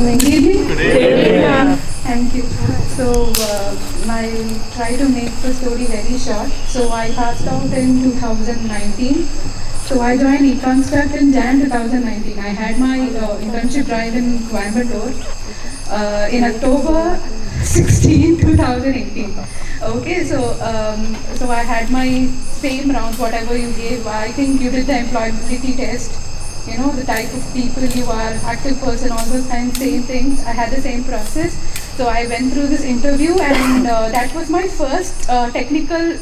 Good evening. Good evening. Thank you. So, I'll try to make the story very short. So, I passed out in 2019. So, I joined eConstruct in Jan 2019. I had my internship drive in Coimbatore in October 16, 2018. Okay, so I had my same rounds, whatever you gave. I think you did the employability test. You know, the type of people you are, active person, all those kinds, same things. I had the same process. So I went through this interview, and that was my first technical,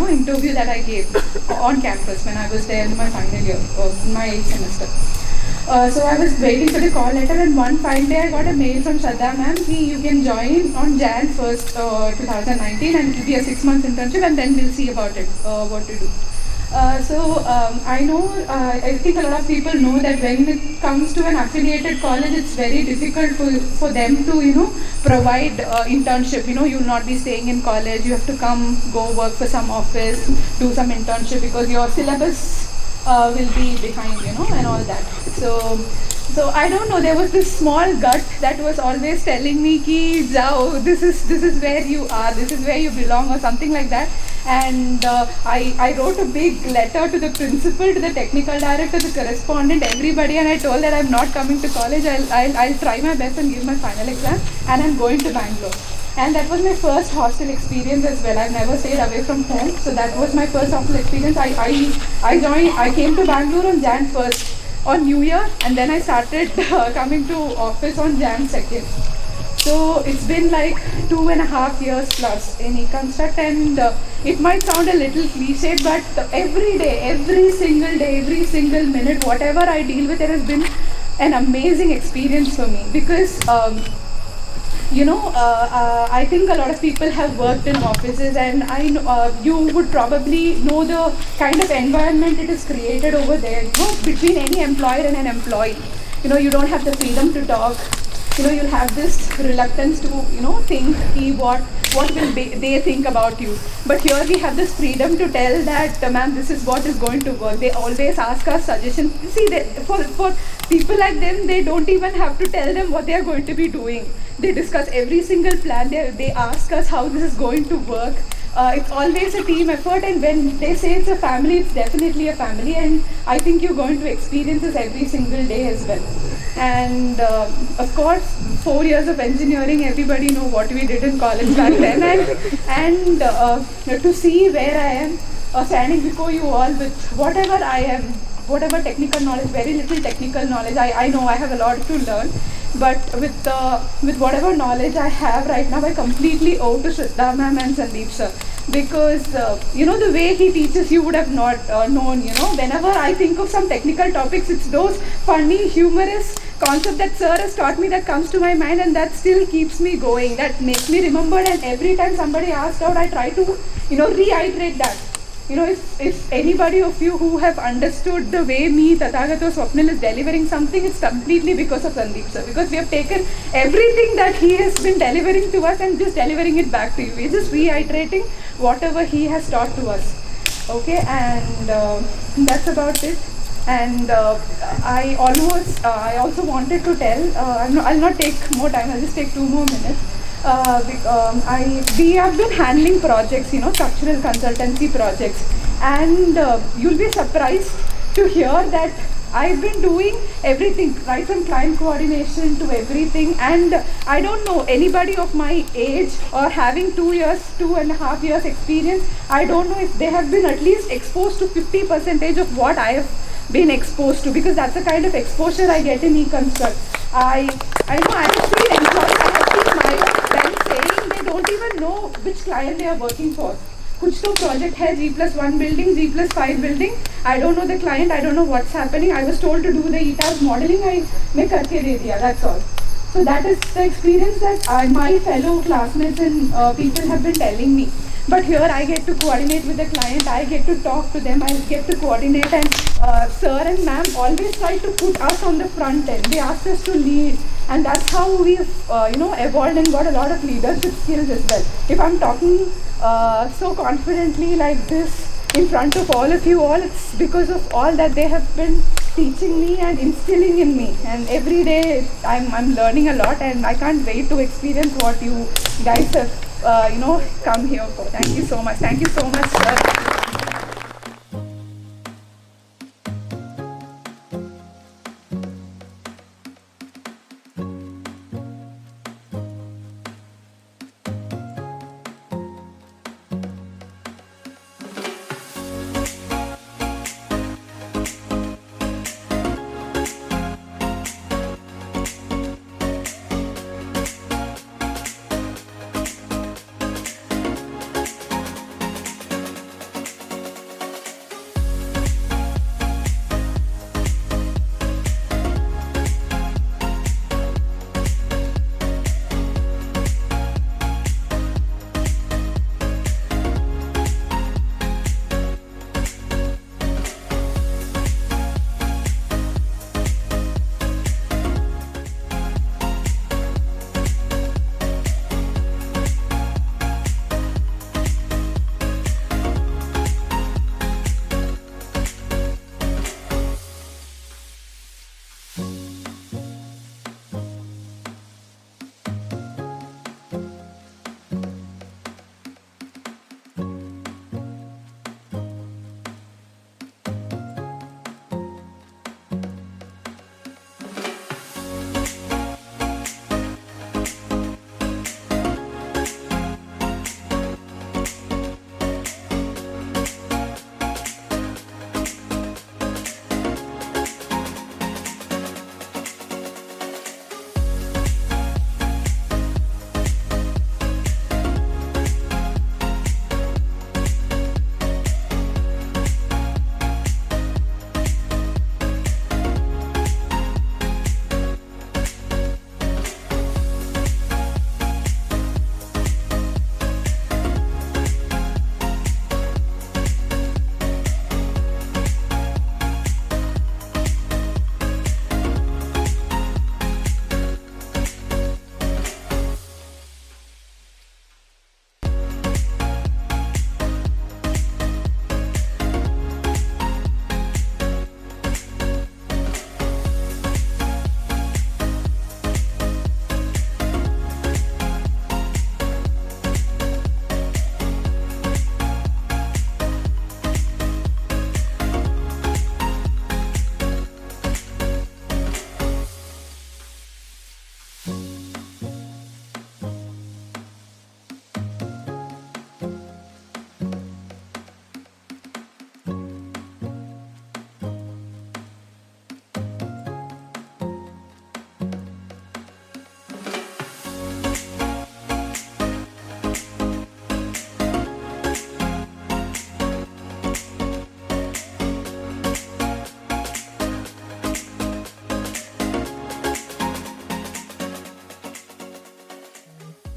interview that I gave on campus when I was there in my final year, my 8th semester. So I was waiting for the call letter, and one fine day I got a mail from Shraddha ma'am, you can join on Jan 1st, 2019, and it will be a 6 month internship, and then we'll see about it, what to do. I know, I think a lot of people know that when it comes to an affiliated college, it's very difficult for them to, provide internship. You'll not be staying in college, you have to go work for some office, do some internship because your syllabus will be behind, and all that. So I don't know, there was this small gut that was always telling me ki jao, this is where you are, this is where you belong, or something like that. And I wrote a big letter to the principal, to the technical director, the correspondent, everybody, and I told that I'm not coming to college. I'll try my best and give my final exam, and I'm going to Bangalore. And that was my first hostel experience as well. I've never stayed away from home, so that was my first hostel experience. I came to Bangalore on Jan 1st on New Year, and then I started coming to office on Jan 2nd. So it's been like 2.5 years plus in eConstruct, and it might sound a little cliche, but every day, every single minute, whatever I deal with, it has been an amazing experience for me because I think a lot of people have worked in offices, and I know you would probably know the kind of environment it is created over there, between any employer and an employee. You don't have the freedom to talk. You'll have this reluctance to, think what will they think about you. But here we have this freedom to tell that, ma'am, this is what is going to work. They always ask us suggestions. See, for people like them, they don't even have to tell them what they are going to be doing. They discuss every single plan. They ask us how this is going to work. It's always a team effort, and when they say it's a family, it's definitely a family, and I think you're going to experience this every single day as well. And of course, 4 years of engineering, everybody know what we did in college back then, and to see where I am, standing before you all with whatever I am, whatever technical knowledge, very little technical knowledge. I know I have a lot to learn, but with whatever knowledge I have right now, I completely owe to Shraddha ma'am and Sandeep sir, because the way he teaches, you would have not known. Whenever I think of some technical topics, it's those funny, humorous concept that sir has taught me that comes to my mind, and that still keeps me going, that makes me remember. And every time somebody asks out, I try to reiterate that. If anybody of you who have understood the way me, Tathagata, Swapnil is delivering something, it's completely because of Sandeep sir. Because we have taken everything that he has been delivering to us and just delivering it back to you. We're just reiterating whatever he has taught to us. Okay, and that's about it. And I also wanted to tell, I'll not take more time, I'll just take 2 more minutes. We have been handling projects, structural consultancy projects, and you'll be surprised to hear that I've been doing everything, right from client coordination to everything, and I don't know anybody of my age or having 2.5 years experience, I don't know if they have been at least exposed to 50% of what I have been exposed to, because that's the kind of exposure I get in eConstruct. I know I have seen employees, I have seen my friends saying they don't even know which client they are working for. कुछ तो project है G+1 building, G+5 building. I don't know the client, I don't know what's happening. I was told to do the ETAS modeling, मैं करके दे दिया, that's all. So that is the experience that my fellow classmates and people have been telling me. But here I get to coordinate with the client, I get to talk to them, I get to coordinate, and sir and ma'am always try to put us on the front end. They ask us to lead, and that's how we've evolved and got a lot of leadership skills as well. If I'm talking so confidently like this in front of all of you all, it's because of all that they have been teaching me and instilling in me. And every day I'm learning a lot, and I can't wait to experience what you guys have come here for. Thank you so much. Thank you so much, sir.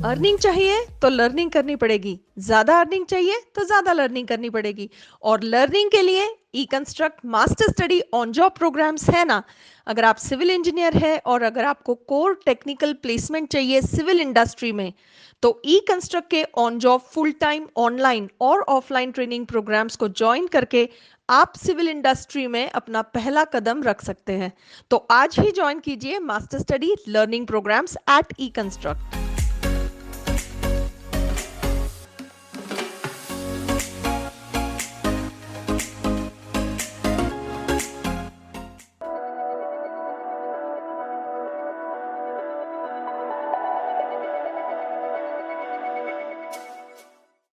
Earning चाहिए तो learning करनी पड़ेगी, ज्यादा earning चाहिए तो ज्यादा learning करनी पड़ेगी। और लर्निंग के लिए E construct master study on job programmes है ना। अगर आप सिविल इंजीनियर है और अगर आपको कोर टेक्निकल प्लेसमेंट चाहिए सिविल इंडस्ट्री में, तो ई कंस्ट्रक्ट के on job full time online और ऑफलाइन ट्रेनिंग प्रोग्राम्स को ज्वाइन करके आप सिविल इंडस्ट्री में अपना पहला कदम रख सकते हैं। तो आज ही ज्वाइन कीजिए master study learning programmes at E construct.